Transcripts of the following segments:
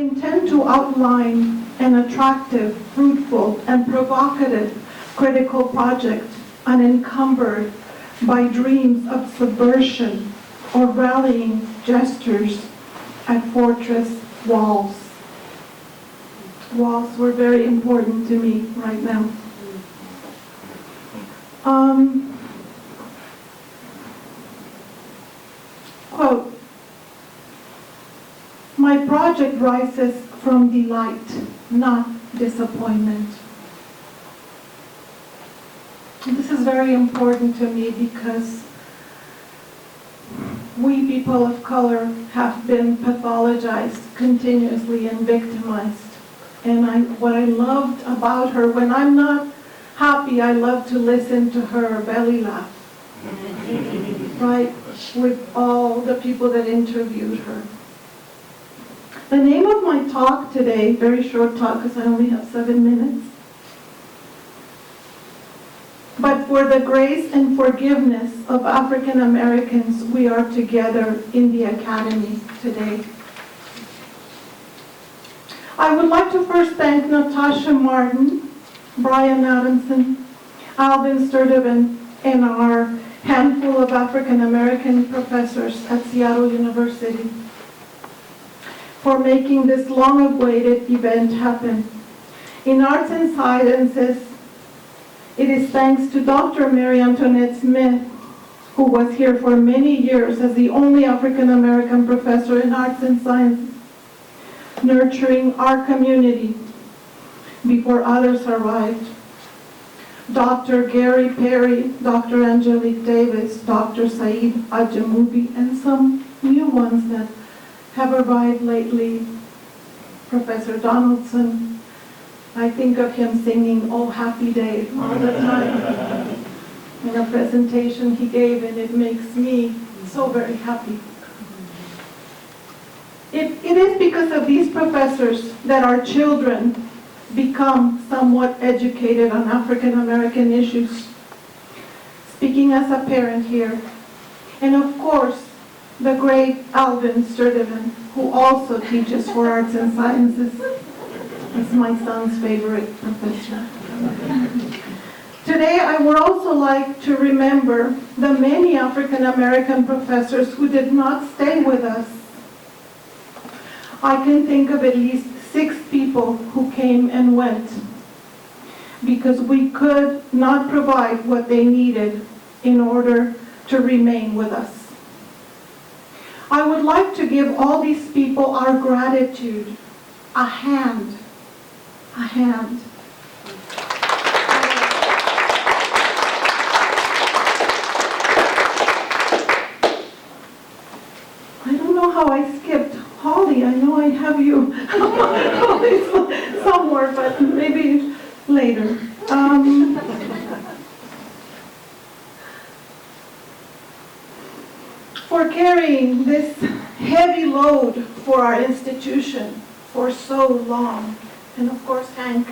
intend to outline an attractive, fruitful, and provocative critical project unencumbered by dreams of subversion or rallying gestures at fortress walls. Walls were very important to me right now. Quote, "My project rises from delight, not disappointment." This is very important to me because we people of color have been pathologized continuously and victimized. And what I loved about her, when I'm not happy, I love to listen to her belly laugh, right, with all the people that interviewed her. The name of my talk today, very short talk because I only have 7 minutes, but for the grace and forgiveness of African Americans, we are together in the Academy today. I would like to first thank Natasha Martin, Brian Adamson, Alvin Sturdivant, and our handful of African American professors at Seattle University for making this long-awaited event happen. In Arts and Sciences, it is thanks to Dr. Mary Antoinette Smith, who was here for many years as the only African American professor in arts and sciences, nurturing our community before others arrived. Dr. Gary Perry, Dr. Angelique Davis, Dr. Saeed Ajamubi, and some new ones that have arrived lately. Professor Donaldson, I think of him singing "Oh Happy Day" all the time in a presentation he gave, and it makes me so very happy. It is because of these professors that our children become somewhat educated on African American issues. Speaking as a parent here. And of course, the great Alvin Sturdivant, who also teaches for arts and sciences. He's my son's favorite professor. Today, I would also like to remember the many African American professors who did not stay with us. I can think of at least 6 people who came and went because we could not provide what they needed in order to remain with us. I would like to give all these people our gratitude, a hand, a hand. I don't know how I skipped Holly. I know I have you somewhere, but maybe later. For carrying this heavy load for our institution for so long. And of course, Hank,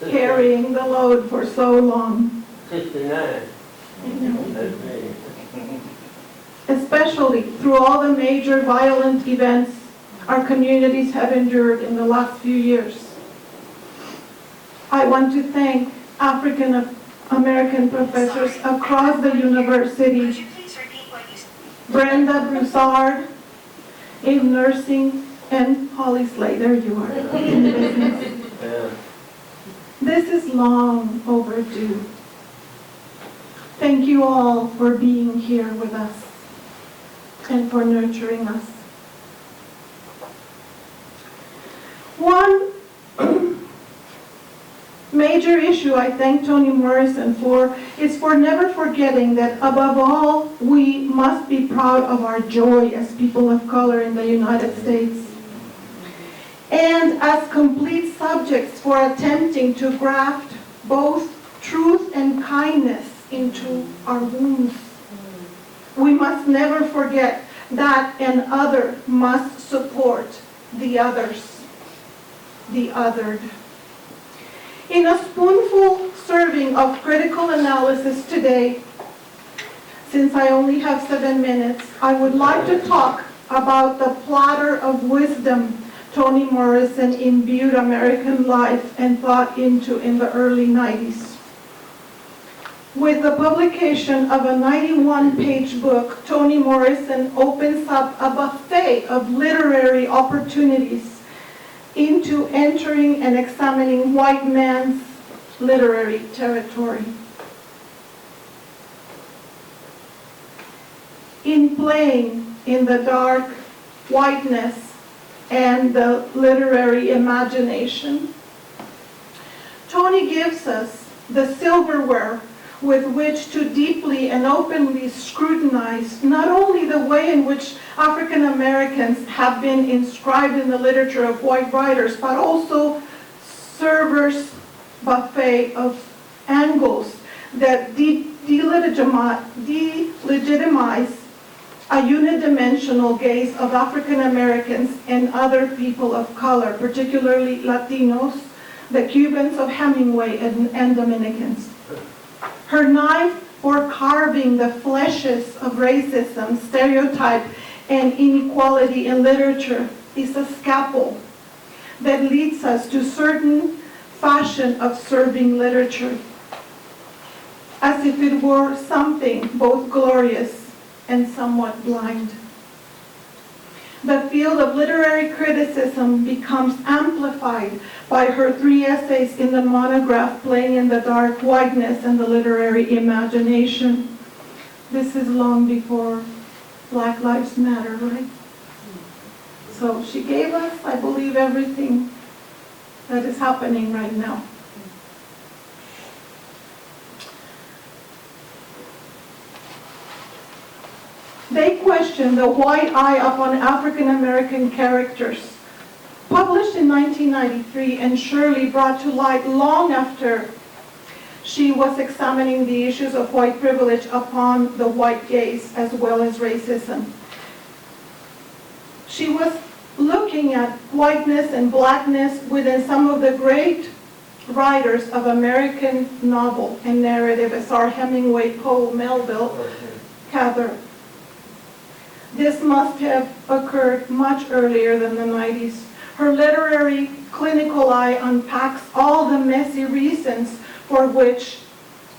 carrying the load for so long. 69. Especially through all the major violent events our communities have endured in the last few years. I want to thank African American professors across the university. Brenda Broussard in nursing, and Holly Slay, there you are, in business. Yeah. This is long overdue. Thank you all for being here with us and for nurturing us. One major issue I thank Toni Morrison for is for never forgetting that above all, we must be proud of our joy as people of color in the United States. And as complete subjects for attempting to graft both truth and kindness into our wounds. We must never forget that an other must support the others, the othered. In a spoonful serving of critical analysis today, since I only have 7 minutes, I would like to talk about the platter of wisdom Toni Morrison imbued American life and thought into in the early 90s. With the publication of a 91-page book, Toni Morrison opens up a buffet of literary opportunities into entering and examining white man's literary territory. In playing in the dark whiteness and the literary imagination, Toni gives us the silverware with which to deeply and openly scrutinize not only the way in which African Americans have been inscribed in the literature of white writers, but also Server's buffet of angles that delegitimize a unidimensional gaze of African Americans and other people of color, particularly Latinos, the Cubans of Hemingway, and Dominicans. Her knife for carving the fleshes of racism, stereotype, and inequality in literature is a scalpel that leads us to certain fashion of serving literature, as if it were something both glorious and somewhat blind. The field of literary criticism becomes amplified by her 3 essays in the monograph Playing in the Dark, Whiteness and the Literary Imagination. This is long before Black Lives Matter, right? So she gave us, I believe, everything that is happening right now. They question the white eye upon African American characters. Published in 1993 and surely brought to light long after she was examining the issues of white privilege upon the white gaze as well as racism. She was looking at whiteness and blackness within some of the great writers of American novel and narrative as R. Hemingway, Poe, Melville, Cather. This must have occurred much earlier than the 90s. Her literary clinical eye unpacks all the messy reasons for which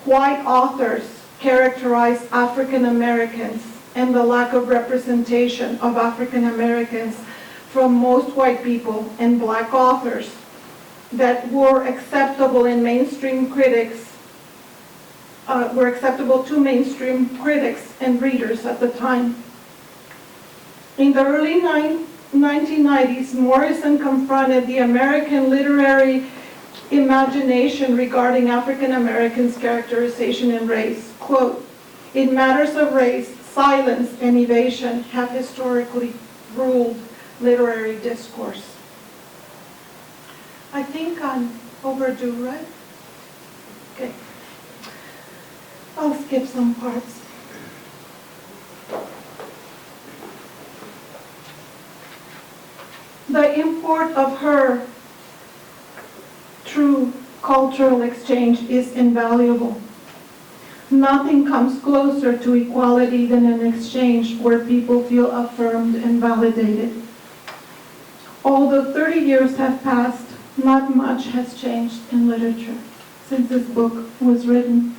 white authors characterize African Americans and the lack of representation of African Americans from most white people and black authors that were acceptable in mainstream critics, were acceptable to mainstream critics and readers at the time. In the early 1990s, Morrison confronted the American literary imagination regarding African Americans' characterization in race. Quote, "In matters of race, silence and evasion have historically ruled literary discourse." I think I'm overdue, right? Okay. I'll skip some parts. The import of her true cultural exchange is invaluable. Nothing comes closer to equality than an exchange where people feel affirmed and validated. Although 30 years have passed, not much has changed in literature since this book was written.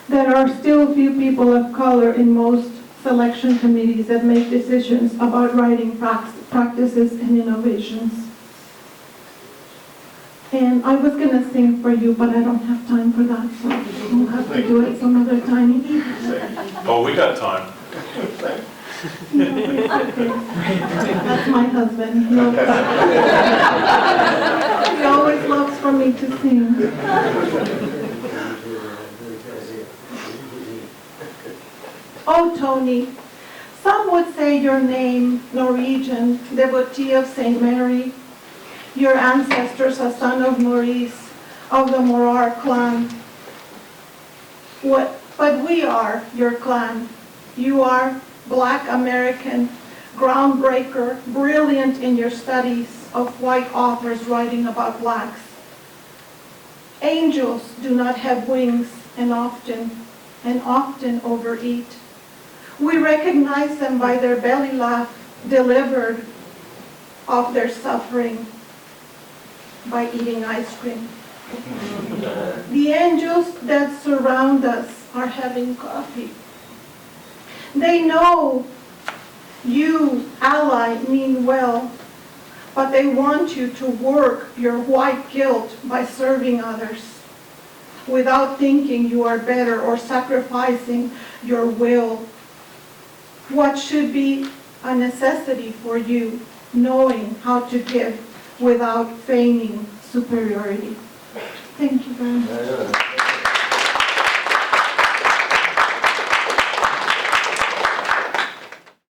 There are still few people of color in most selection committees that make decisions about writing practices and innovations. And I was going to sing for you, but I don't have time for that, so we'll have to do it some other time. Oh, we got time. No, it's okay. That's my husband. He loves that. He always loves for me to sing. Oh, Toni, some would say your name, Norwegian, devotee of St. Mary, your ancestors, a son of Maurice, of the Morar clan. But we are your clan. You are Black American, groundbreaker, brilliant in your studies of white authors writing about blacks. Angels do not have wings and often overeat. We recognize them by their belly laugh delivered of their suffering by eating ice cream. The angels that surround us are having coffee. They know you, ally, mean well, but they want you to work your white guilt by serving others without thinking you are better or sacrificing your will. What should be a necessity for you, knowing how to give without feigning superiority. Thank you very much.